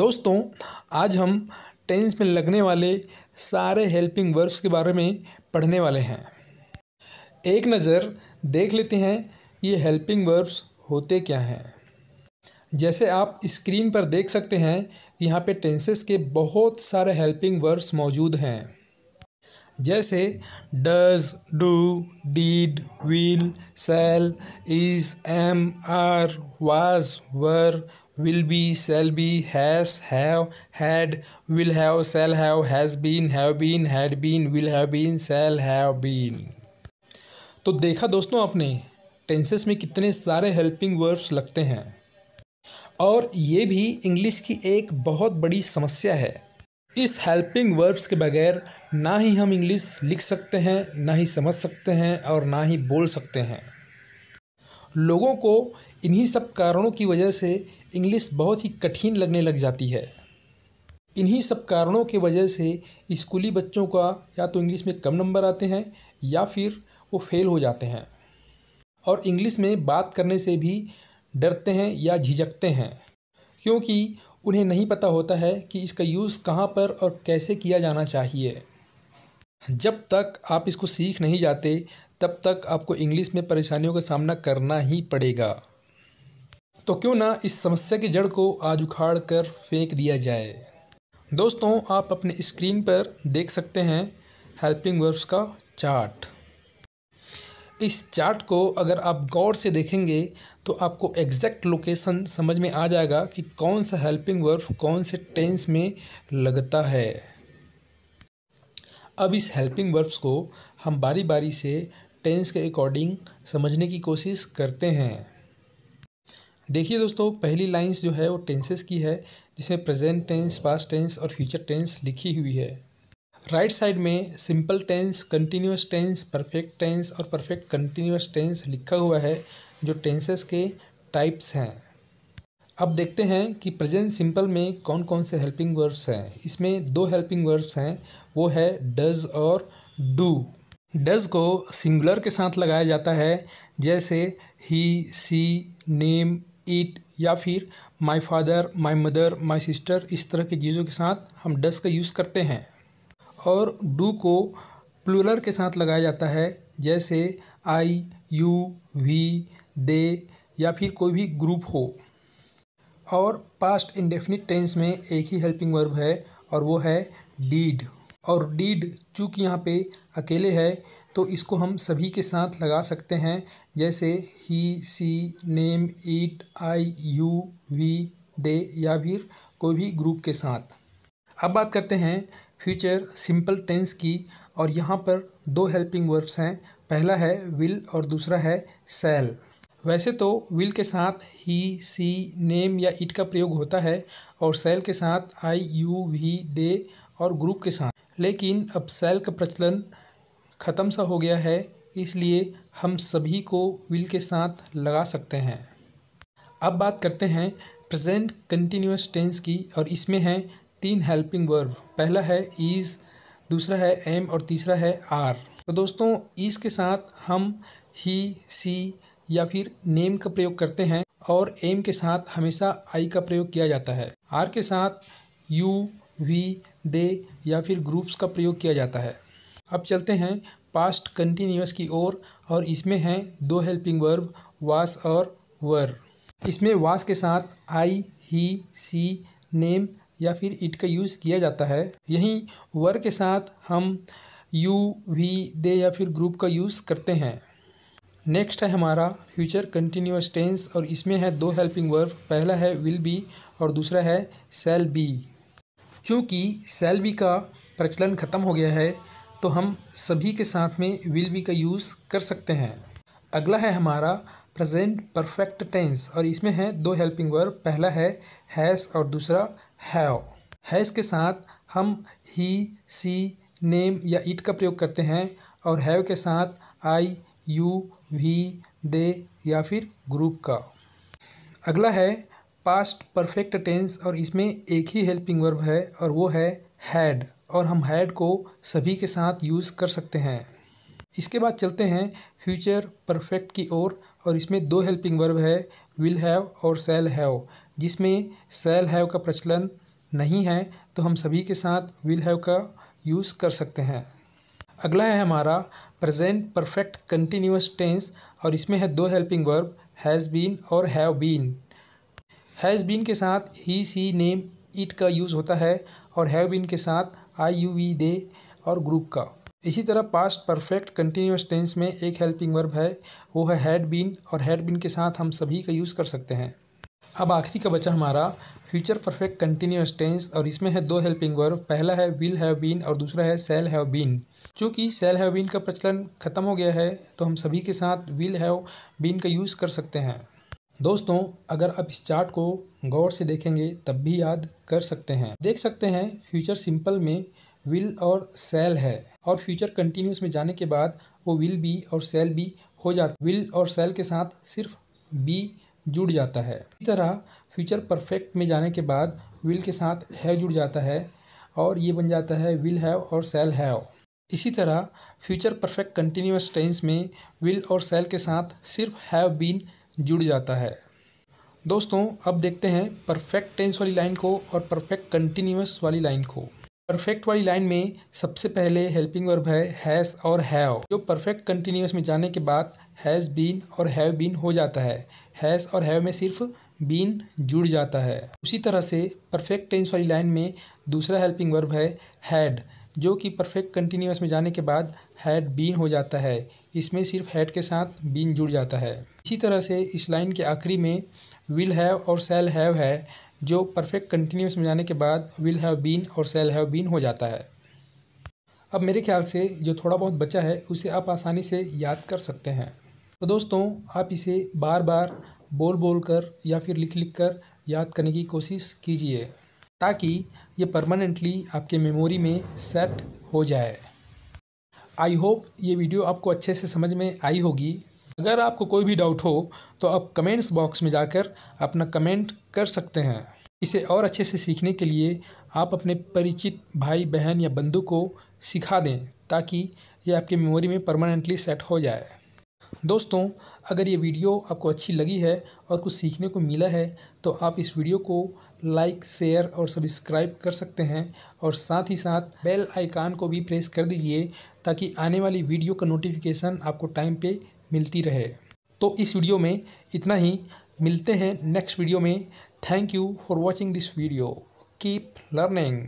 दोस्तों, आज हम टेंस में लगने वाले सारे हेल्पिंग वर्ब्स के बारे में पढ़ने वाले हैं। एक नज़र देख लेते हैं ये हेल्पिंग वर्ब्स होते क्या हैं। जैसे आप स्क्रीन पर देख सकते हैं, यहाँ पे टेंसेस के बहुत सारे हेल्पिंग वर्ब्स मौजूद हैं। जैसे does, do, did, will, shall, is, am, are, was, were, will be, shall be, has, have, had, will have, shall have been, had been, will have been, shall have been। तो देखा दोस्तों आपने tenses में कितने सारे helping verbs लगते हैं, और ये भी इंग्लिश की एक बहुत बड़ी समस्या है। इस हेल्पिंग वर्ब्स के बगैर ना ही हम इंग्लिश लिख सकते हैं, ना ही समझ सकते हैं और ना ही बोल सकते हैं। लोगों को इन्हीं सब कारणों की वजह से इंग्लिश बहुत ही कठिन लगने लग जाती है। इन्हीं सब कारणों की वजह से स्कूली बच्चों का या तो इंग्लिश में कम नंबर आते हैं या फिर वो फेल हो जाते हैं, और इंग्लिश में बात करने से भी डरते हैं या झिझकते हैं, क्योंकि उन्हें नहीं पता होता है कि इसका यूज़ कहाँ पर और कैसे किया जाना चाहिए। जब तक आप इसको सीख नहीं जाते तब तक आपको इंग्लिश में परेशानियों का सामना करना ही पड़ेगा। तो क्यों ना इस समस्या की जड़ को आज उखाड़ कर फेंक दिया जाए। दोस्तों, आप अपने स्क्रीन पर देख सकते हैं हेल्पिंग वर्ब्स का चार्ट। इस चार्ट को अगर आप गौर से देखेंगे तो आपको एग्जैक्ट लोकेशन समझ में आ जाएगा कि कौन सा हेल्पिंग वर्ब कौन से टेंस में लगता है। अब इस हेल्पिंग वर्ब्स को हम बारी बारी से टेंस के अकॉर्डिंग समझने की कोशिश करते हैं। देखिए दोस्तों, पहली लाइंस जो है वो टेंसेस की है, जिसमें प्रेजेंट टेंस, पास्ट टेंस और फ्यूचर टेंस लिखी हुई है। राइट साइड में simple tense, continuous tense, perfect tense और परफेक्ट कंटिन्यूअस टेंस लिखा हुआ है, जो टेंसेस के टाइप्स हैं। अब देखते हैं कि प्रेजेंट सिंपल में कौन कौन से हेल्पिंग वर्ब्स हैं। इसमें दो हेल्पिंग वर्ब्स हैं, वो है डज और डू। डज को सिंगुलर के साथ लगाया जाता है, जैसे ही, सी, नेम, ईट या फिर my father, my mother, my sister, इस तरह की चीज़ों के साथ हम डज का यूज़ करते हैं। और डू को प्लूरल के साथ लगाया जाता है, जैसे आई, यू, वी, दे या फिर कोई भी ग्रुप हो। और पास्ट इंडेफिनिट टेंस में एक ही हेल्पिंग वर्ब है, और वो है डीड। और डीड चूँकि यहाँ पे अकेले है तो इसको हम सभी के साथ लगा सकते हैं, जैसे he, she, name, it, I, you, we, they या फिर कोई भी ग्रुप के साथ। अब बात करते हैं फ्यूचर सिंपल टेंस की, और यहाँ पर दो हेल्पिंग वर्ब्स हैं। पहला है विल और दूसरा है शैल। वैसे तो विल के साथ ही, सी, नेम या इट का प्रयोग होता है, और शैल के साथ आई, यू, वी, दे और ग्रुप के साथ। लेकिन अब शैल का प्रचलन ख़त्म सा हो गया है, इसलिए हम सभी को विल के साथ लगा सकते हैं। अब बात करते हैं प्रेजेंट कंटिन्यूअस टेंस की, और इसमें हैं तीन हेल्पिंग वर्ब। पहला है इज़, दूसरा है एम और तीसरा है आर। तो दोस्तों, इज़ के साथ हम ही, सी या फिर नेम का प्रयोग करते हैं, और एम के साथ हमेशा आई का प्रयोग किया जाता है। आर के साथ यू, वी, दे या फिर ग्रुप्स का प्रयोग किया जाता है। अब चलते हैं पास्ट कंटिन्यूअस की ओर, और इसमें हैं दो हेल्पिंग वर्ब, वास और वर। इसमें वास के साथ आई, ही, सी, नेम या फिर इट का यूज़ किया जाता है। यहीं वर के साथ हम यू, वी, दे या फिर ग्रुप का यूज़ करते हैं। नेक्स्ट है हमारा फ्यूचर कंटिन्यूअस टेंस, और इसमें है दो हेल्पिंग वर्ब। पहला है विल बी और दूसरा है शैल बी। चूँकि शैल बी का प्रचलन ख़त्म हो गया है, तो हम सभी के साथ में विल बी का यूज़ कर सकते हैं। अगला है हमारा प्रेजेंट परफेक्ट टेंस, और इसमें है दो हेल्पिंग वर्ब। पहला है हैज़ और दूसरा हैव। हैज़ के साथ हम ही, सी, नेम या इट का प्रयोग करते हैं, और हैव के साथ आई, यू, वी, दे या फिर ग्रुप का। अगला है पास्ट परफेक्ट टेंस, और इसमें एक ही हेल्पिंग वर्ब है, और वो है हैड, और हम हैड को सभी के साथ यूज़ कर सकते हैं। इसके बाद चलते हैं फ्यूचर परफेक्ट की ओर, और इसमें दो हेल्पिंग वर्ब है, विल हैव और शैल हैव, जिसमें शैल हैव का प्रचलन नहीं है तो हम सभी के साथ विल हैव का यूज़ कर सकते हैं। अगला है हमारा प्रेजेंट परफेक्ट कंटिन्यूअस टेंस और इसमें है दो हेल्पिंग वर्ब हैज़ बीन और हैव बीन। हैज़ बीन के साथ ही सी नेम इट का यूज़ होता है और हैव बीन के साथ आई यू वी दे और ग्रुप का। इसी तरह पास्ट परफेक्ट कंटिन्यूअस टेंस में एक हेल्पिंग वर्ब है, वो है हैड बीन और हैड बीन के साथ हम सभी का यूज़ कर सकते हैं। अब आखिरी का बचा हमारा फ्यूचर परफेक्ट कंटिन्यूअस टेंस और इसमें है दो हेल्पिंग वर्ब, पहला है विल हैव बीन और दूसरा है शैल हैव बीन। चूँकि शैल हैव बीन का प्रचलन ख़त्म हो गया है तो हम सभी के साथ विल हैव बीन का यूज़ कर सकते हैं। दोस्तों, अगर आप इस चार्ट को गौर से देखेंगे तब भी याद कर सकते हैं। देख सकते हैं फ्यूचर सिंपल में विल और शैल है और फ्यूचर कंटिन्यूस में जाने के बाद वो विल बी और शैल बी हो जाता है। विल और शैल के साथ सिर्फ बी जुड़ जाता है। इसी तरह फ्यूचर परफेक्ट में जाने के बाद विल के साथ हैव जुड़ जाता है और ये बन जाता है विल हैव और शैल हैव। इसी तरह फ्यूचर परफेक्ट कंटिन्यूअस टेंस में विल और शैल के साथ सिर्फ हैव बीन जुड़ जाता है। दोस्तों, अब देखते हैं परफेक्ट टेंस वाली लाइन को और परफेक्ट कंटिन्यूअस वाली लाइन को। परफेक्ट वाली लाइन में सबसे पहले हेल्पिंग वर्ब है हैज़ और हैव, जो परफेक्ट कंटिन्यूअस में जाने के बाद हैज़ बीन और हैव बीन हो जाता है। हैज़ और हैव में सिर्फ बीन जुड़ जाता है। उसी तरह से परफेक्ट टेंस वाली लाइन में दूसरा हेल्पिंग वर्ब है हैड, जो कि परफेक्ट कंटिन्यूअस में जाने के बाद हैड बीन हो जाता है। इसमें सिर्फ हैड के साथ बीन जुड़ जाता है। इसी तरह से इस लाइन के आखिरी में विल हैव और शैल हैव है, जो परफेक्ट कंटिन्यूअस में जाने के बाद विल हैव बीन और शैल हैव बीन हो जाता है। अब मेरे ख्याल से जो थोड़ा बहुत बचा है उसे आप आसानी से याद कर सकते हैं। तो दोस्तों, आप इसे बार बार बोल बोल कर या फिर लिख लिख कर याद करने की कोशिश कीजिए ताकि ये परमानेंटली आपके मेमोरी में सेट हो जाए। आई होप ये वीडियो आपको अच्छे से समझ में आई होगी। अगर आपको कोई भी डाउट हो तो आप कमेंट्स बॉक्स में जाकर अपना कमेंट कर सकते हैं। इसे और अच्छे से सीखने के लिए आप अपने परिचित भाई बहन या बंधु को सिखा दें ताकि ये आपके मेमोरी में परमानेंटली सेट हो जाए। दोस्तों, अगर ये वीडियो आपको अच्छी लगी है और कुछ सीखने को मिला है तो आप इस वीडियो को लाइक, शेयर और सब्सक्राइब कर सकते हैं और साथ ही साथ बेल आइकन को भी प्रेस कर दीजिए ताकि आने वाली वीडियो का नोटिफिकेशन आपको टाइम पे मिलती रहे। तो इस वीडियो में इतना ही, मिलते हैं नेक्स्ट वीडियो में। Thank you for watching this video. Keep learning.